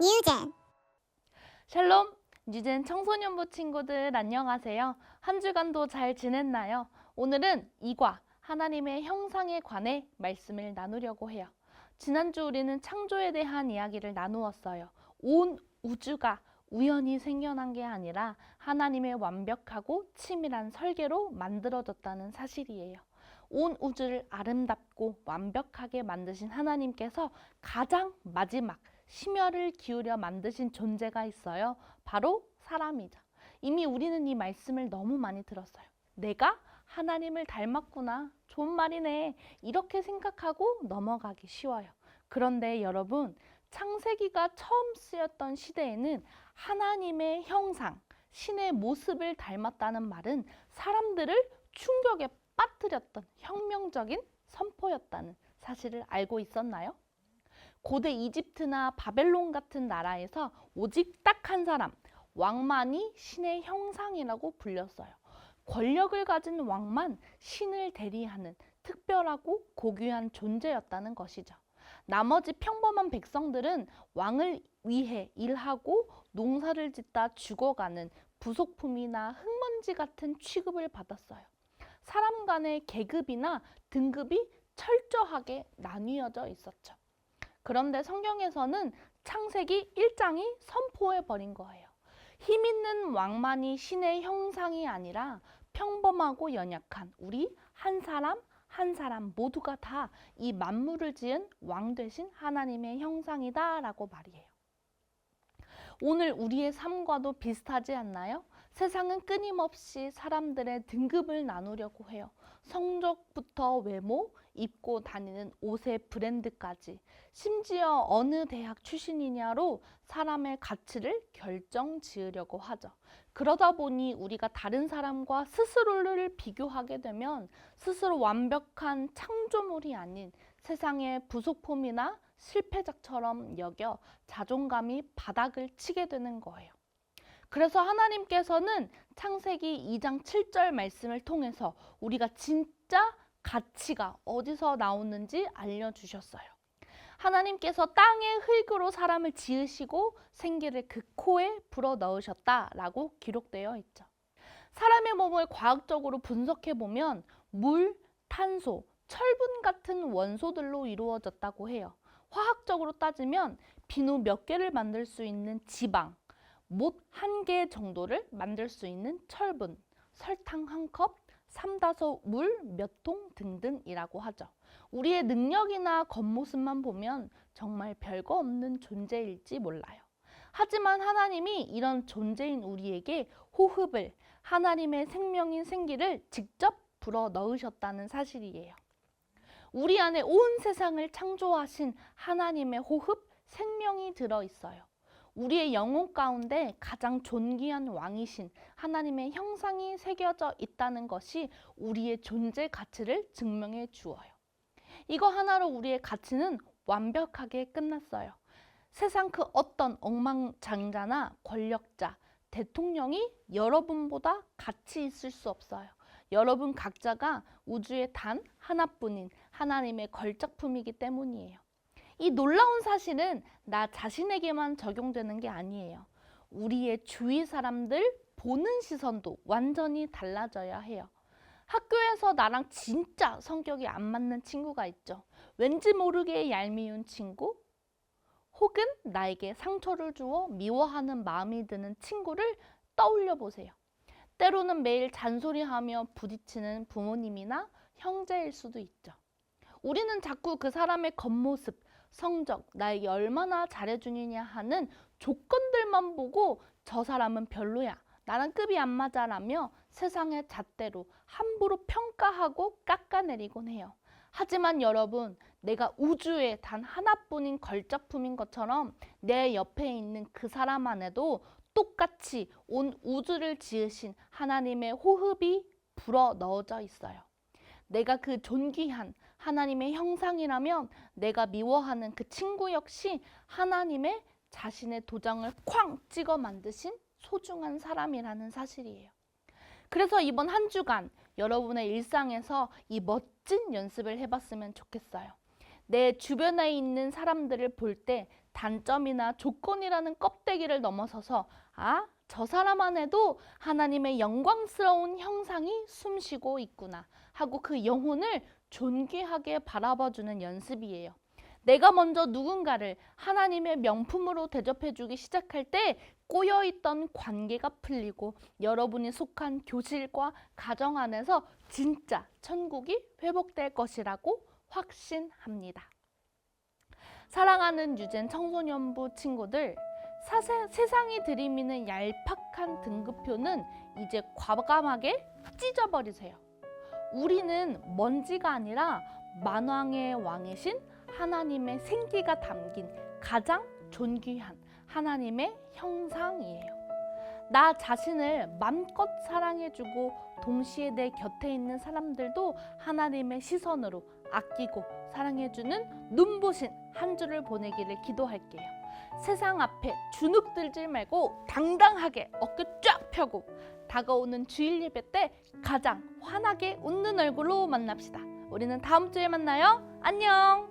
뉴젠. 샬롬! 뉴젠 청소년부 친구들 안녕하세요. 한 주간도 잘 지냈나요? 오늘은 이과 하나님의 형상에 관해 말씀을 나누려고 해요. 지난주 우리는 창조에 대한 이야기를 나누었어요. 온 우주가 우연히 생겨난 게 아니라 하나님의 완벽하고 치밀한 설계로 만들어졌다는 사실이에요. 온 우주를 아름답고 완벽하게 만드신 하나님께서 가장 마지막 심혈을 기울여 만드신 존재가 있어요. 바로 사람이죠. 이미 우리는 이 말씀을 너무 많이 들었어요. 내가 하나님을 닮았구나. 좋은 말이네. 이렇게 생각하고 넘어가기 쉬워요. 그런데 여러분, 창세기가 처음 쓰였던 시대에는 하나님의 형상, 신의 모습을 닮았다는 말은 사람들을 충격에 빠뜨렸던 혁명적인 선포였다는 사실을 알고 있었나요? 고대 이집트나 바벨론 같은 나라에서 오직 딱 한 사람, 왕만이 신의 형상이라고 불렸어요. 권력을 가진 왕만 신을 대리하는 특별하고 고귀한 존재였다는 것이죠. 나머지 평범한 백성들은 왕을 위해 일하고 농사를 짓다 죽어가는 부속품이나 흙먼지 같은 취급을 받았어요. 사람 간의 계급이나 등급이 철저하게 나뉘어져 있었죠. 그런데 성경에서는 창세기 1장이 선포해버린 거예요. 힘 있는 왕만이 신의 형상이 아니라 평범하고 연약한 우리 한 사람 한 사람 모두가 다 이 만물을 지은 왕 되신 하나님의 형상이다 라고 말이에요. 오늘 우리의 삶과도 비슷하지 않나요? 세상은 끊임없이 사람들의 등급을 나누려고 해요. 성적부터 외모, 입고 다니는 옷의 브랜드까지, 심지어 어느 대학 출신이냐로 사람의 가치를 결정지으려고 하죠. 그러다 보니 우리가 다른 사람과 스스로를 비교하게 되면 스스로 완벽한 창조물이 아닌 세상의 부속품이나 실패작처럼 여겨 자존감이 바닥을 치게 되는 거예요. 그래서 하나님께서는 창세기 2장 7절 말씀을 통해서 우리가 진짜 가치가 어디서 나오는지 알려주셨어요. 하나님께서 땅의 흙으로 사람을 지으시고 생기를 그 코에 불어 넣으셨다라고 기록되어 있죠. 사람의 몸을 과학적으로 분석해 보면 물, 탄소, 철분 같은 원소들로 이루어졌다고 해요. 화학적으로 따지면 비누 몇 개를 만들 수 있는 지방, 못 한 개 정도를 만들 수 있는 철분, 설탕 한 컵, 삼다소 물 몇 통 등등이라고 하죠. 우리의 능력이나 겉모습만 보면 정말 별거 없는 존재일지 몰라요. 하지만 하나님이 이런 존재인 우리에게 호흡을, 하나님의 생명인 생기를 직접 불어 넣으셨다는 사실이에요. 우리 안에 온 세상을 창조하신 하나님의 호흡, 생명이 들어있어요. 우리의 영혼 가운데 가장 존귀한 왕이신 하나님의 형상이 새겨져 있다는 것이 우리의 존재 가치를 증명해 주어요. 이거 하나로 우리의 가치는 완벽하게 끝났어요. 세상 그 어떤 억만장자나 권력자, 대통령이 여러분보다 가치 있을 수 없어요. 여러분 각자가 우주의 단 하나뿐인 하나님의 걸작품이기 때문이에요. 이 놀라운 사실은 나 자신에게만 적용되는 게 아니에요. 우리의 주위 사람들 보는 시선도 완전히 달라져야 해요. 학교에서 나랑 진짜 성격이 안 맞는 친구가 있죠. 왠지 모르게 얄미운 친구, 혹은 나에게 상처를 주어 미워하는 마음이 드는 친구를 떠올려 보세요. 때로는 매일 잔소리하며 부딪히는 부모님이나 형제일 수도 있죠. 우리는 자꾸 그 사람의 겉모습, 성적, 나에게 얼마나 잘해주느냐 하는 조건들만 보고 저 사람은 별로야, 나랑 급이 안 맞아 라며 세상의 잣대로 함부로 평가하고 깎아내리곤 해요. 하지만 여러분, 내가 우주에 단 하나뿐인 걸작품인 것처럼 내 옆에 있는 그 사람 안에도 똑같이 온 우주를 지으신 하나님의 호흡이 불어 넣어져 있어요. 내가 그 존귀한 하나님의 형상이라면 내가 미워하는 그 친구 역시 하나님의 자신의 도장을 쾅 찍어 만드신 소중한 사람이라는 사실이에요. 그래서 이번 한 주간 여러분의 일상에서 이 멋진 연습을 해봤으면 좋겠어요. 내 주변에 있는 사람들을 볼 때 단점이나 조건이라는 껍데기를 넘어서서 저 사람 안에도 하나님의 영광스러운 형상이 숨쉬고 있구나 하고 그 영혼을 존귀하게 바라봐주는 연습이에요. 내가 먼저 누군가를 하나님의 명품으로 대접해주기 시작할 때 꼬여있던 관계가 풀리고 여러분이 속한 교실과 가정 안에서 진짜 천국이 회복될 것이라고 확신합니다. 사랑하는 유젠 청소년부 친구들, 세상이 들이미는 얄팍한 등급표는 이제 과감하게 찢어버리세요. 우리는 먼지가 아니라 만왕의 왕이신 하나님의 생기가 담긴 가장 존귀한 하나님의 형상이에요. 나 자신을 맘껏 사랑해주고 동시에 내 곁에 있는 사람들도 하나님의 시선으로 아끼고 사랑해주는 눈부신 한 주를 보내기를 기도할게요. 세상 앞에 주눅들지 말고 당당하게 어깨 쫙 펴고 다가오는 주일 예배 때 가장 환하게 웃는 얼굴로 만납시다. 우리는 다음 주에 만나요. 안녕.